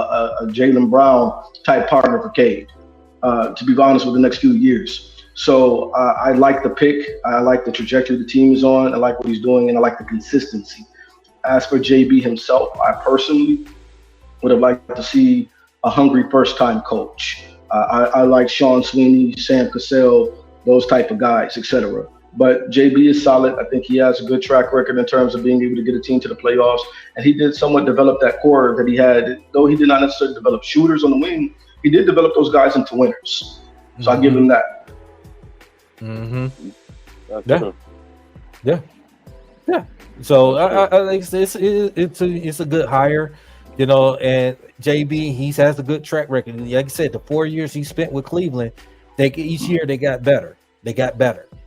a Jaylen Brown type partner for Cade. To be honest, with the next few years. So I like the pick. I like the trajectory the team is on. I like what he's doing, and I like the consistency. As for JB himself, I personally would have liked to see a hungry first-time coach. I like Sean Sweeney, Sam Cassell, those type of guys, etc. But JB is solid. I think he has a good track record in terms of being able to get a team to the playoffs. And he did somewhat develop that core that he had, though he did not necessarily develop shooters on the wing. He did develop those guys into winners. So I give him that. Yeah. So I it's a good hire, and JB, he has a good track record. Like I said, the 4 years he spent with Cleveland, each year they got better.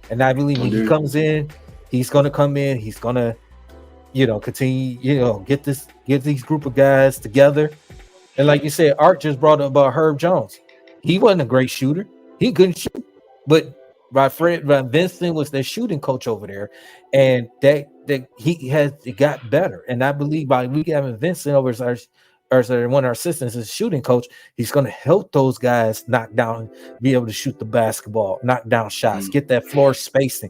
And I believe when he comes in, he's going to come in. He's going to, continue, get these group of guys together. And like you said, Art just brought up about Herb Jones. He wasn't a great shooter. He couldn't shoot, but Vincent was their shooting coach over there, and it got better. And I believe by we having Vincent over as one of our assistants as shooting coach, he's going to help those guys knock down, be able to shoot the basketball, knock down shots, get that floor spacing,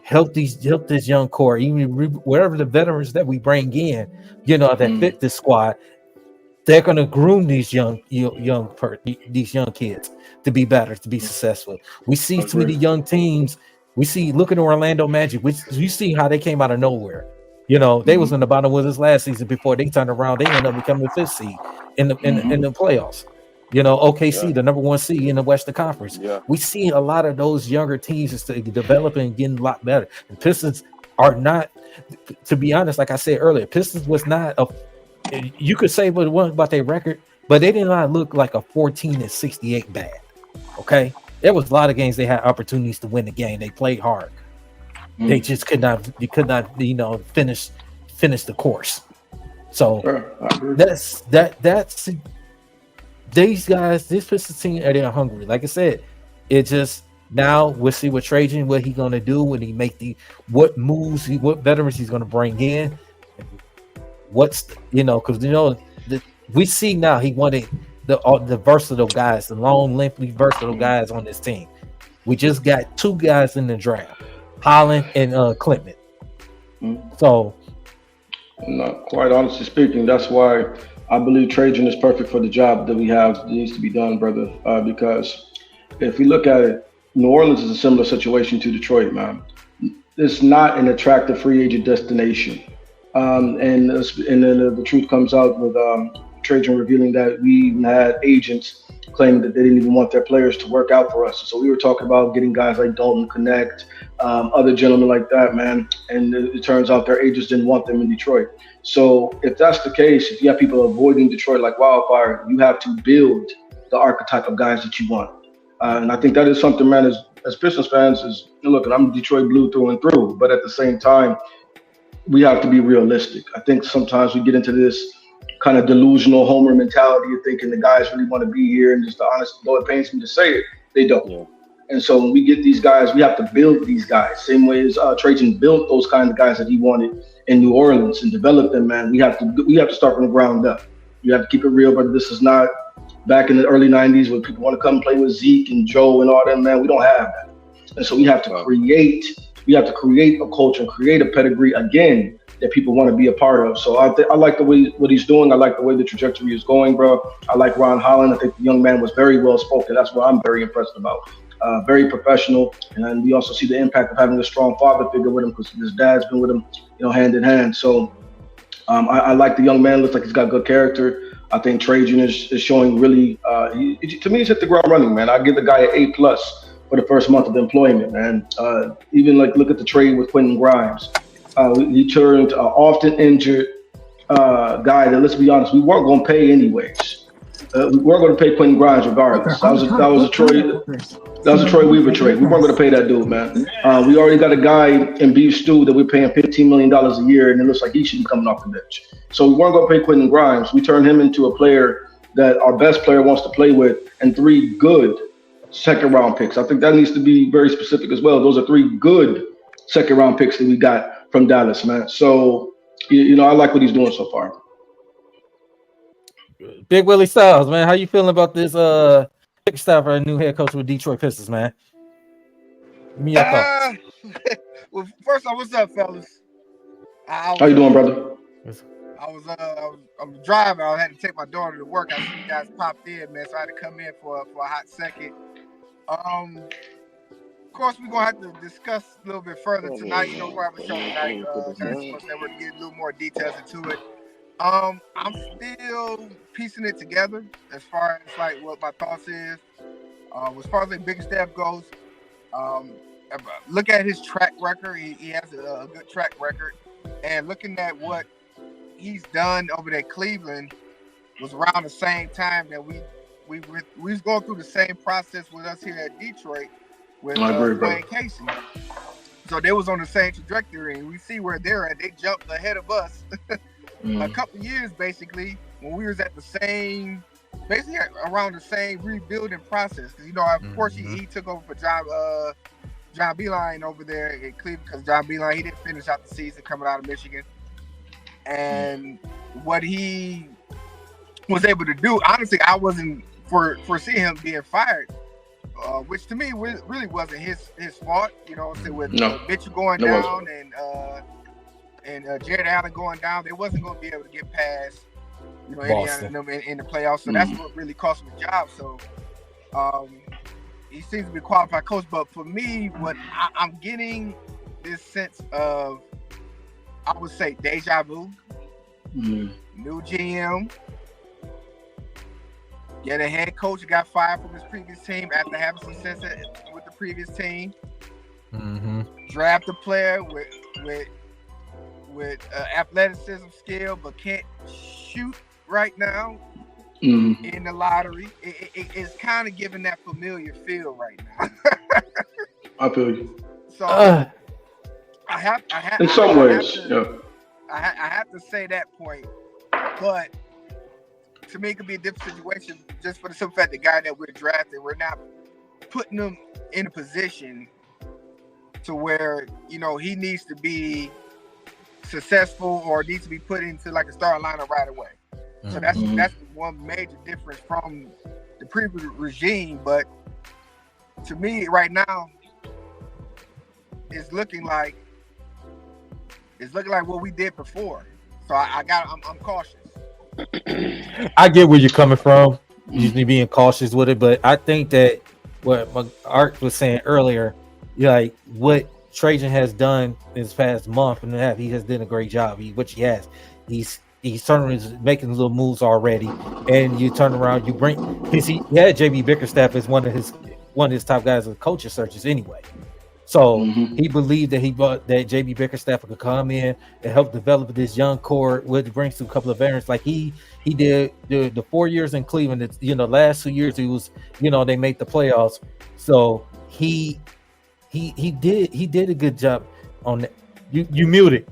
help this young core, even wherever the veterans that we bring in, that fit this squad. They're going to groom these young kids to be better, to be successful. We see too many young teams. Look at Orlando Magic. You see how they came out of nowhere. They was in the bottom with us last season before they turned around. They ended up becoming the 5th seed in the playoffs. OKC, the number 1 seed in the Western Conference. Yeah. We see a lot of those younger teams just developing and getting a lot better. The Pistons are not, to be honest, like I said earlier, Pistons was not a. You could say what it was about their record, but they did not look like a 14-68 bad. Okay, there was a lot of games they had opportunities to win the game. They played hard. They just could not. They could not, finish the course. So that's these guys. This Pistons team, they're hungry. Like I said, it just now we'll see what Trajan, what he gonna do when he make what moves, what veterans he's gonna bring in. Because we see now he wanted the versatile guys, the long, lengthy, versatile guys on this team. We just got 2 guys in the draft, Holland and Clinton. So, quite honestly speaking, that's why I believe Trajan is perfect for the job that we have that needs to be done, brother. Because if we look at it, New Orleans is a similar situation to Detroit, man. It's not an attractive free agent destination. And then the truth comes out with Trajan revealing that we even had agents claiming that they didn't even want their players to work out for us. So we were talking about getting guys like Dalton Connect, other gentlemen like that, man. And it turns out their agents didn't want them in Detroit. So if that's the case, if you have people avoiding Detroit like wildfire, you have to build the archetype of guys that you want. And I think that is something, man, as Pistons fans, look, I'm Detroit blue through and through, but at the same time, we have to be realistic. I think sometimes we get into this kind of delusional homer mentality of thinking the guys really want to be here, and just the honest, though it pains me to say it, they don't. Yeah. And so when we get these guys, we have to build these guys. Same way as Trajan built those kind of guys that he wanted in New Orleans and develop them, man. We have to start from the ground up. You have to keep it real, but this is not back in the early 90s when people want to come and play with Zeke and Joe and all that, man. We don't have that. And so we have to create a culture and create a pedigree again that people want to be a part of. So I like the way what he's doing. I like the way the trajectory is going, bro. I like Ron Holland. I think the young man was very well spoken. That's what I'm very impressed about. Very professional, and we also see the impact of having a strong father figure with him because his dad's been with him, hand in hand. So I like the young man. Looks like he's got good character. I think Trajan is showing really. To me, he's hit the ground running, man. I give the guy an A+ for the first month of employment, man. Even look at the trade with Quentin Grimes. He turned an often injured guy that, let's be honest, we weren't going to pay anyways. We weren't going to pay Quentin Grimes regardless. That was a Troy Weaver trade. We weren't going to pay that dude, man. We already got a guy in B. Stu that we're paying $15 million a year, and it looks like he should be coming off the bench. So we weren't going to pay Quentin Grimes. We turned him into a player that our best player wants to play with, and 3 good second-round picks. I think that needs to be very specific as well. Those are 3 good second-round picks that we got from Dallas, man. So, I like what he's doing so far. Big Willie Styles, man. How you feeling about this Bickerstaff, our new head coach with Detroit Pistons, man? Give me your thoughts. Uh, well, first off, what's up, fellas? I How was you doing, brother? I was driving. I had to take my daughter to work. I see you guys popped in, man. So I had to come in for a hot second. Of course, we're gonna have to discuss a little bit further tonight. You know, we're gonna have a show tonight, Dynasty Sports Network, to get a little more details into it. I'm still piecing it together as far as like what my thoughts is. As far as like Bickerstaff goes, um, look at his track record. He has a good track record, and looking at what he's done over at Cleveland was around the same time that we was going through the same process with us here at Detroit with I agree, Dwayne Casey. So they was on the same trajectory, and we see where they're at. They jumped ahead of us a couple years, basically, when we was at the same, basically around the same rebuilding process. Because, you know, of course, he took over for John Beeline over there in Cleveland, because John Beeline, he didn't finish out the season coming out of Michigan. And what he was able to do, honestly, I wasn't foreseeing him being fired, which to me really wasn't his fault. You know, with Mitchell going down and Jared Allen going down, they wasn't going to be able to get past, you know, Indiana and them in the playoffs. So that's what really cost him the job. So he seems to be a qualified coach. But for me, what I'm getting this sense of, I would say, deja vu, new GM. Get a head coach got fired from his previous team after having success with the previous team. Draft a player with athleticism, skill, but can't shoot right now in the lottery. It's kind of giving that familiar feel right now. I feel you. So I have in some ways, I have to say that point, but to me, it could be a different situation just for the simple fact the guy that we're drafting, we're not putting him in a position to where, you know, he needs to be successful or needs to be put into like a starting lineup right away. So that's one major difference from the previous regime. But to me, right now, it's looking like what we did before. So I'm cautious. I get where you're coming from, usually being cautious with it, but I think that what Art was saying earlier, like what Trajan has done this past month and a half, he has done a great job. He's making little moves already, and you turn around, you bring, because he had JB Bickerstaff as one of his top guys with coaching searches anyway. So he believed that that JB Bickerstaff could come in and help develop this young core, which brings to a couple of veterans. Like he did the 4 years in Cleveland. You know, last 2 years he was, you know, they made the playoffs. So he did a good job on that. You muted.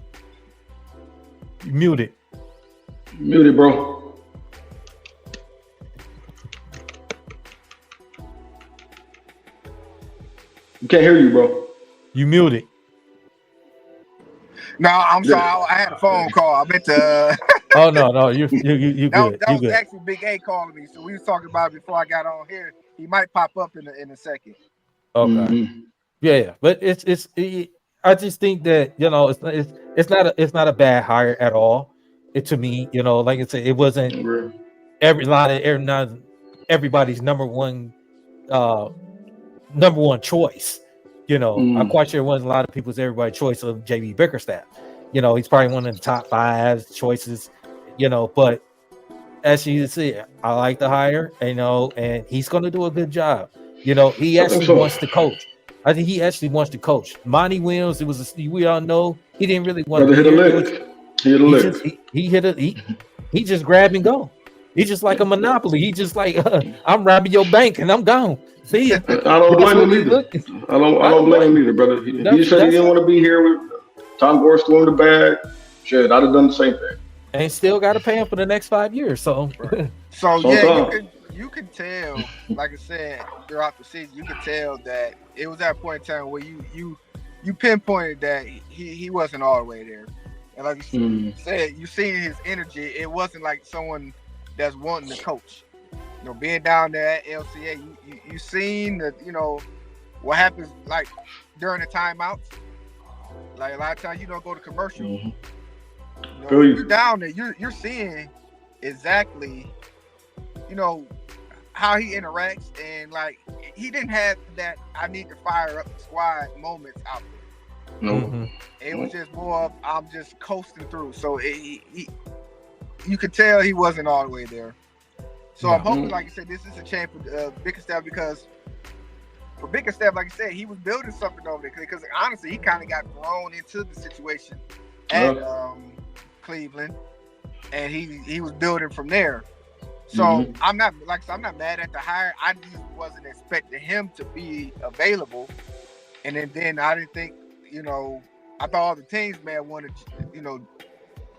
You muted. Muted, bro. We can't hear you, bro. You muted. No, I'm sorry. I had a phone call. I meant to. Oh no, you good. That was good. actually Big A calling me. So we was talking about it before I got on here. He might pop up in a second. Okay. Yeah, but I just think that, you know, it's not a bad hire at all. To me, you know, like I said, it wasn't everybody's number one choice. You know, I'm quite sure it wasn't a lot of people's everybody's choice of JB Bickerstaff. You know, he's probably one of the top 5 choices, you know, but as you see, I like the hire, you know, and he's going to do a good job. You know, he actually wants to coach. I think he actually wants to coach. Monty Williams, we all know he didn't really want to hit a lick. He just grab and go. He's just like a monopoly. He just like, I'm robbing your bank and I'm gone. See ya. I don't blame him either. I don't blame him either, brother. He said he didn't want to be here with Tom Gore threw him the bag. Shit, I'd have done the same thing. And still got to pay him for the next 5 years. So, you can tell, like I said, throughout the season, you can tell that it was at a point in time where you pinpointed that he wasn't all the way there. And like you said, you seen his energy. It wasn't like someone that's wanting to coach. You know, being down there at LCA, you seen the, you know, what happens like during the timeouts. Like a lot of times you don't go to commercial. Mm-hmm. You know, when you're down there, you're seeing exactly, you know, how he interacts, and like he didn't have that I need to fire up the squad moments out there. No. Mm-hmm. It was just more of I'm just coasting through. So you could tell he wasn't all the way there. So I'm hoping, like you said, this is a chance for Bickerstaff, because for Bickerstaff, like I said, he was building something over there. Because honestly, he kind of got thrown into the situation at Cleveland, and he was building from there. So I'm not mad at the hire. I just wasn't expecting him to be available, and then I didn't think, you know, I thought all the teams may have wanted, you know,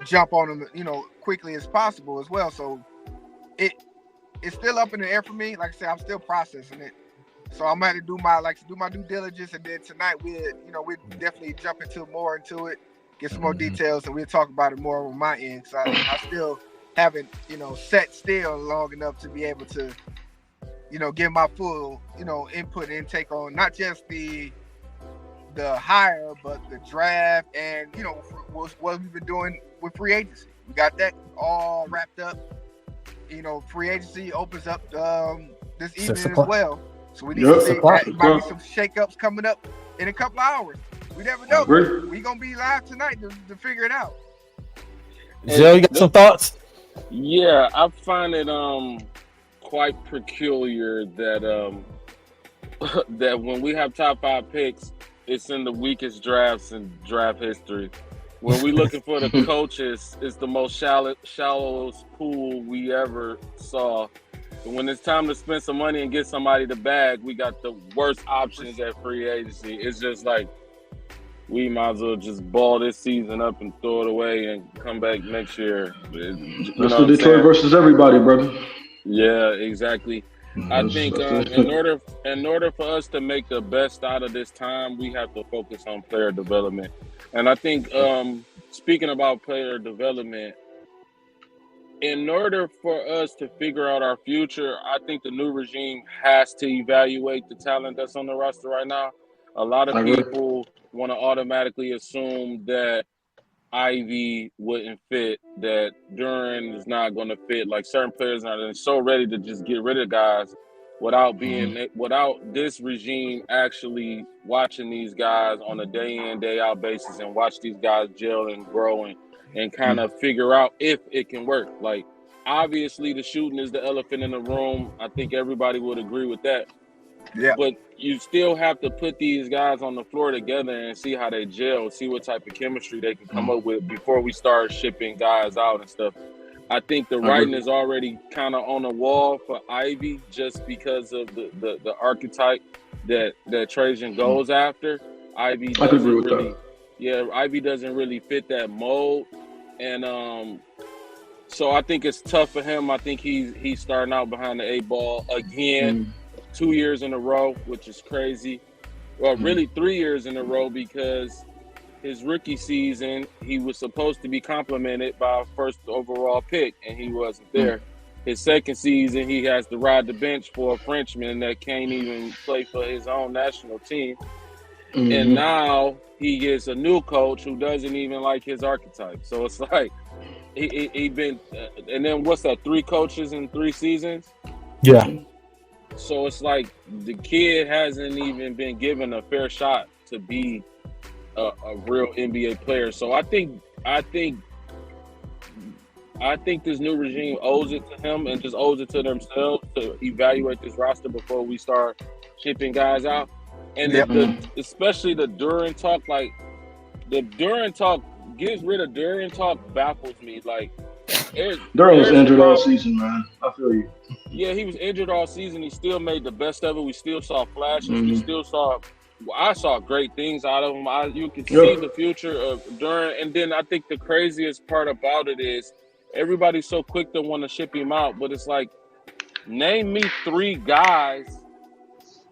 jump on him, you know, quickly as possible as well. So it's still up in the air for me. Like I said, I'm still processing it. So I'm gonna have to do my due diligence, and then tonight we definitely jump into it, get some more details, and we'll talk about it more on my end. So I still haven't, you know, sat still long enough to be able to, you know, give my full, you know, input and take on not just the hire, but the draft, and, you know, what we've been doing with free agency. We got that all wrapped up. You know, free agency opens up this evening as well. So we need to see, might be some shakeups coming up in a couple hours. We never know. We're going to be live tonight to figure it out. Zell, you got some thoughts? Yeah, I find it quite peculiar that that when we have top 5 picks, it's in the weakest drafts in draft history. When we looking for the coaches, it's the most shallowest pool we ever saw. And when it's time to spend some money and get somebody to bag, we got the worst options at free agency. It's just like, we might as well just ball this season up and throw it away and come back next year. That's the Detroit versus everybody, brother. Yeah, exactly. I think in order for us to make the best out of this time, we have to focus on player development. And I think speaking about player development, in order for us to figure out our future, I think the new regime has to evaluate the talent that's on the roster right now. A lot of people want to automatically assume that Ivy wouldn't fit, that Duran is not going to fit. Like, certain players are so ready to just get rid of guys without this regime actually watching these guys on a day in, day out basis, and watch these guys gel and grow and kind of figure out if it can work. Like, obviously the shooting is the elephant in the room. I think everybody would agree with that. Yeah. But you still have to put these guys on the floor together and see how they gel, see what type of chemistry they can come up with before we start shipping guys out and stuff. I think the writing is already kind of on the wall for Ivy, just because of the archetype that Trajan goes after. Ivy doesn't really fit that mold. And so I think it's tough for him. I think he's starting out behind the 8 ball again. 2 years in a row, which is crazy. Well, really 3 years in a row, because his rookie season, he was supposed to be complimented by a first overall pick, and he wasn't there. His second season, he has to ride the bench for a Frenchman that can't even play for his own national team. And now he gets a new coach who doesn't even like his archetype. So it's like he been and then what's that, 3 coaches in 3 seasons? Yeah. So it's like the kid hasn't even been given a fair shot to be a real NBA player. So I think this new regime owes it to him, and just owes it to themselves to evaluate this roster before we start shipping guys out. And especially the Duran talk, like the Duran talk, gets rid of Duran talk baffles me. Like, Duran was injured all season, man. I feel you. Yeah, he was injured all season. He still made the best of it. We still saw flashes. We still saw. I saw great things out of him. You could see the future of Duran. And then I think the craziest part about it is everybody's so quick to want to ship him out, but it's like, name me 3 guys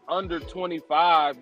under 25